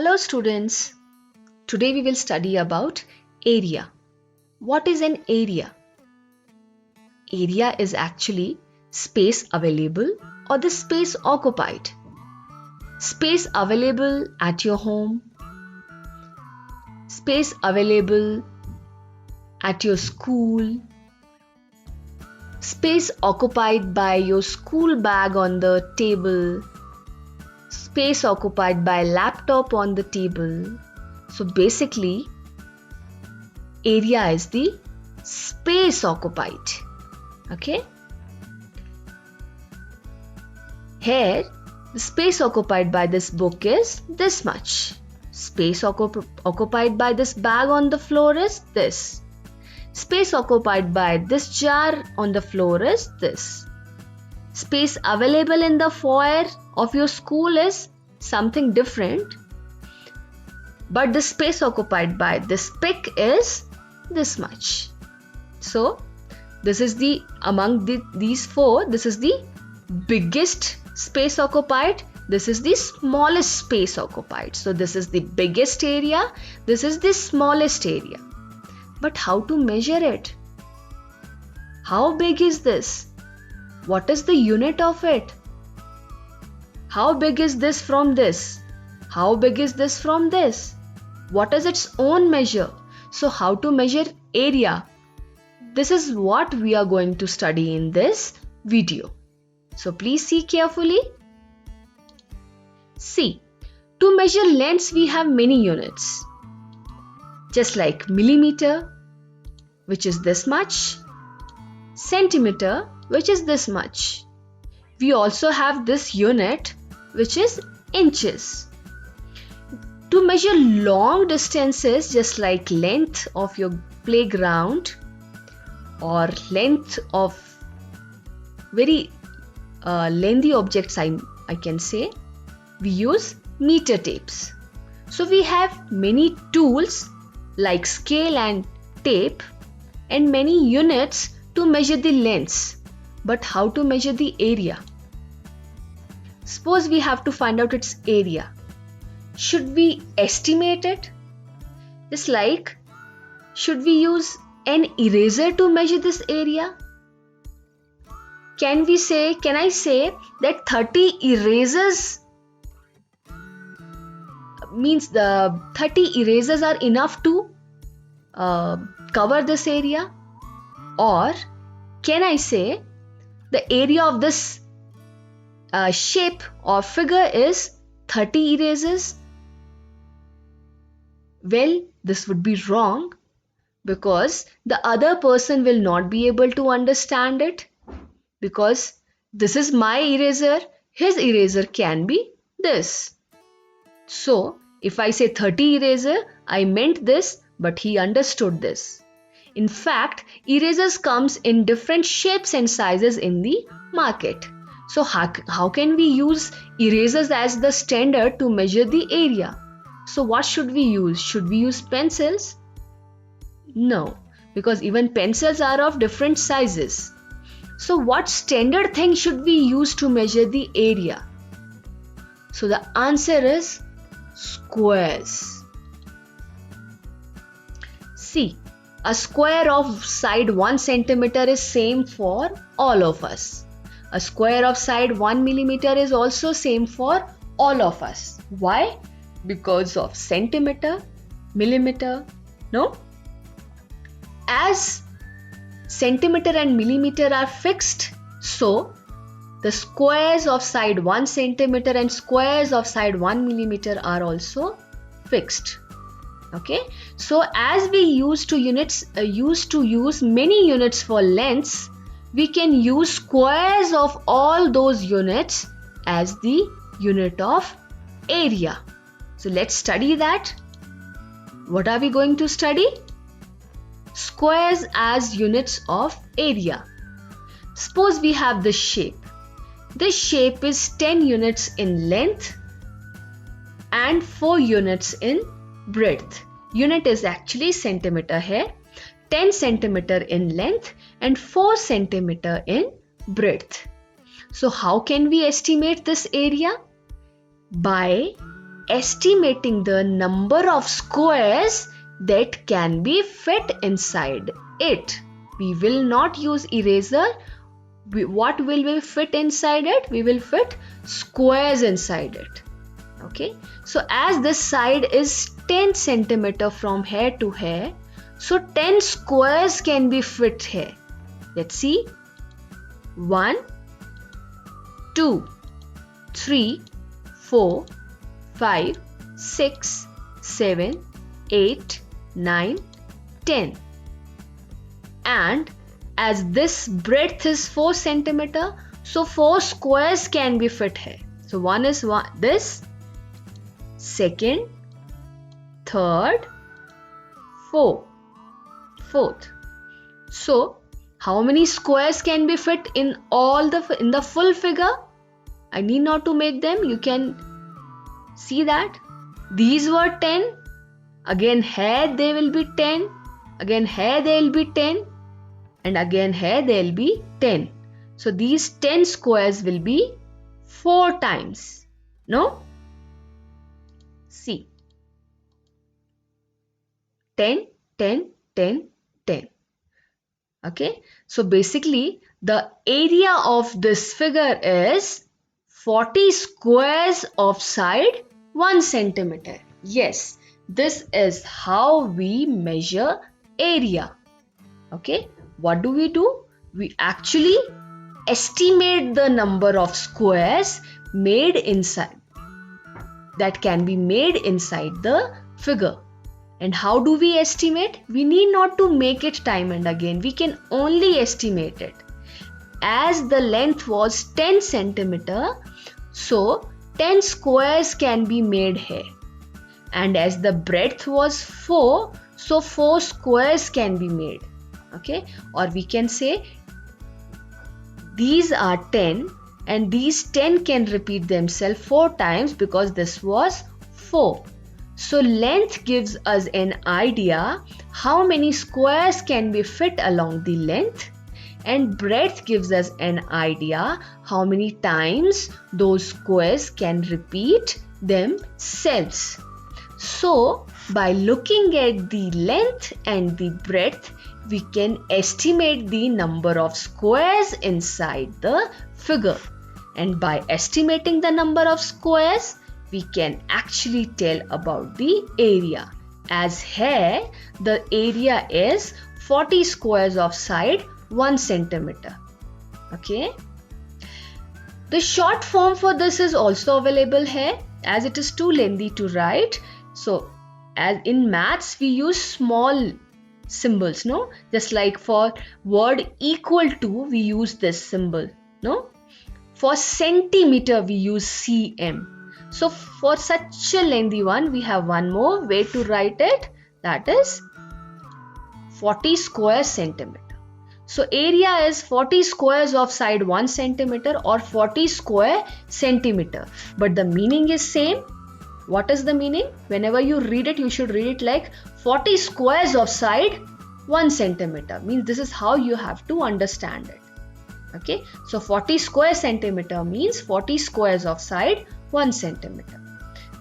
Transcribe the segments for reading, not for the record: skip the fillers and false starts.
Hello students, today we will study about area. What is an area? Area is actually space available or the space occupied. Space available at your home, space available at your school, space occupied by your school bag on the table, space occupied by laptop on the table. So basically, area is the space occupied. Okay? Here, the space occupied by this book is this much. Space occupied by this bag on the floor is this. Space occupied by this jar on the floor is this. Space available in the foyer of your school is something different, but the space occupied by this pick is this much. So this is among these four, this is the biggest space occupied, this is the smallest space occupied. So this is the biggest area, this is the smallest area. But how to measure it? How big is this? What is the unit of it? How big is this from this? How big is this from this? What is its own measure? So how to measure area? This is what we are going to study in this video. So please see carefully. See, to measure lengths we have many units. Just like millimeter, which is this much, centimeter, which is this much. We also have this unit, which is inches. To measure long distances, just like length of your playground or length of very lengthy objects, I can say, we use meter tapes. So we have many tools like scale and tape and many units to measure the lengths. But how to measure the area? Suppose we have to find out its area. Should we estimate it? Just like, should we use an eraser to measure this area? Can I say that 30 erasers means the 30 erasers are enough to cover this area? Or can I say the area of this shape or figure is 30 erasers? Well, this would be wrong because the other person will not be able to understand it, because this is my eraser, his eraser can be this. So, if I say 30 eraser, I meant this, but he understood this. In fact, erasers comes in different shapes and sizes in the market. So how can we use erasers as the standard to measure the area? So what should we use? Should we use pencils? No, because even pencils are of different sizes. So what standard thing should we use to measure the area? So the answer is squares. See, a square of side 1 centimeter is same for all of us. A square of side 1 millimeter is also same for all of us. Why? Because of centimeter, millimeter, no? As centimeter and millimeter are fixed, so the squares of side 1 centimeter and squares of side 1 millimeter are also fixed. Okay, so as we used to use many units for lengths, we can use squares of all those units as the unit of area. So let's study that. What are we going to study? Squares as units of area. Suppose we have this shape. This shape is 10 units in length and 4 units in breadth. Unit is actually centimeter here. 10 centimeter in length and 4 centimeter in breadth. So how can we estimate this area? By estimating the number of squares that can be fit inside it. We will not use eraser. What will we fit inside it? We will fit squares inside it. Okay, so as this side is 10 centimeter from here to here, so 10 squares can be fit here. Let's see. 1, 2, 3, 4, 5, 6, 7, 8, 9, 10. And as this breadth is 4 centimeter, so 4 squares can be fit here. So one is this, second, third, fourth. So how many squares can be fit in the full figure? I need not to make them. You can see that these were 10. Again here they will be 10. Again here they will be 10. And again here they will be 10. So these 10 squares will be 4 times. No? See. 10, 10, 10, 10. Okay. So basically the area of this figure is 40 squares of side 1 centimeter. Yes, this is how we measure area. Okay, what do? We actually estimate the number of squares made inside that can be made inside the figure. And how do we estimate? We need not to make it time and again. We can only estimate it. As the length was 10 centimeter, so 10 squares can be made here. And as the breadth was 4, so 4 squares can be made. Okay, or we can say these are 10 and these 10 can repeat themselves 4 times because this was 4. So length gives us an idea how many squares can be fit along the length, and breadth gives us an idea how many times those squares can repeat themselves. So by looking at the length and the breadth, we can estimate the number of squares inside the figure. And by estimating the number of squares, we can actually tell about the area. As here, the area is 40 squares of side 1 centimeter. Okay. The short form for this is also available here, as it is too lengthy to write. So, as in maths, we use small symbols, no? Just like for word equal to, we use this symbol, no? For centimeter, we use cm. So for such a lengthy one, we have one more way to write it, that is 40 square centimeter. So area is 40 squares of side 1 centimeter or 40 square centimeter. But the meaning is same. What is the meaning? Whenever you read it, you should read it like 40 squares of side 1 centimeter. Means this is how you have to understand it. Okay. So 40 square centimeter means 40 squares of side 1 centimeter.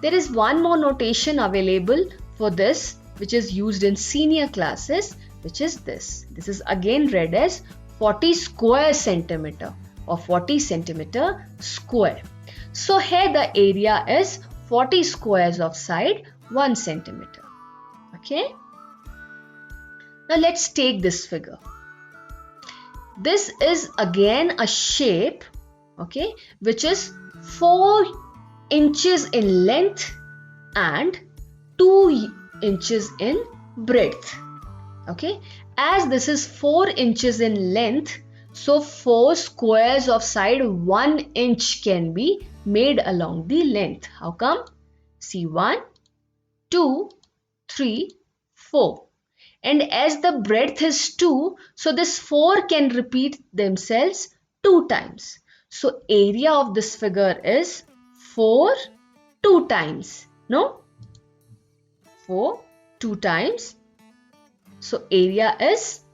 There is one more notation available for this, which is used in senior classes, which is this. This is again read as 40 square centimeter or 40 centimeter square. So here the area is 40 squares of side 1 centimeter. Okay. Now let's take this figure. This is again a shape, okay, which is 4 inches in length and 2 inches in breadth. Okay, as this is 4 inches in length, so 4 squares of side 1 inch can be made along the length. How come? See, 1, 2, 3, 4. And as the breadth is 2, so this 4 can repeat themselves 2 times. So area of this figure is 4 2 times. No? 4 2 times. So area is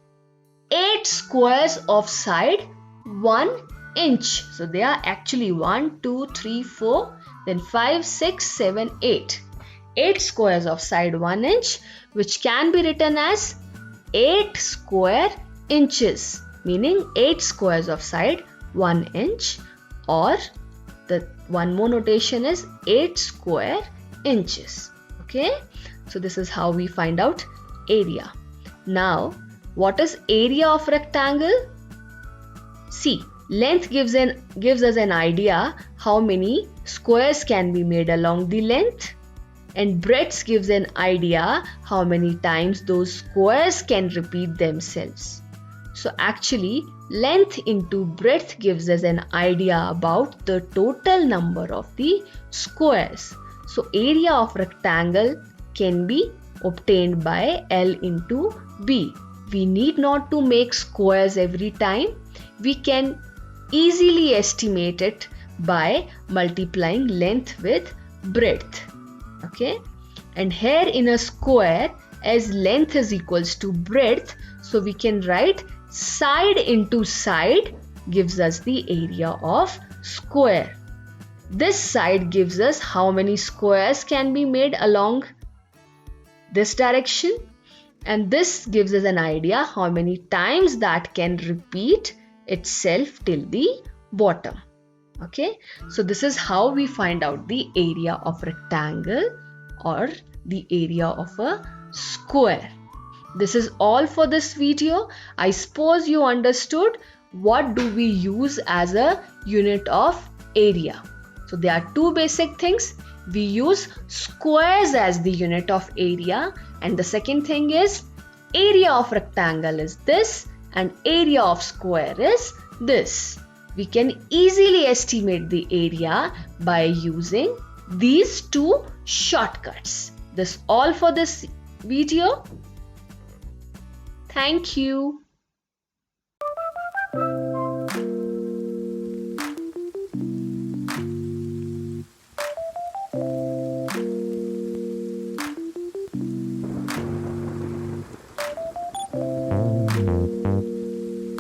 8 squares of side 1 inch. So they are actually 1, 2, 3, 4, then 5, 6, 7, 8. 8 squares of side 1 inch, which can be written as 8 square inches, meaning 8 squares of side 1 inch, or the one more notation is 8 square inches. Okay, so this is how we find out area. Now, what is area of rectangle? See, length gives us an idea how many squares can be made along the length, and breadth gives an idea how many times those squares can repeat themselves. So actually, length into breadth gives us an idea about the total number of the squares. So area of rectangle can be obtained by L into B. We need not to make squares every time. We can easily estimate it by multiplying length with breadth. Okay, and here in a square, as length is equals to breadth, so we can write side into side gives us the area of square. This side gives us how many squares can be made along this direction, and this gives us an idea how many times that can repeat itself till the bottom. Okay, so this is how we find out the area of rectangle or the area of a square. This is all for this video. I suppose you understood what do we use as a unit of area. So there are two basic things. We use squares as the unit of area, and the second thing is area of rectangle is this and area of square is this. We can easily estimate the area by using these two shortcuts. That's all for this video. Thank you.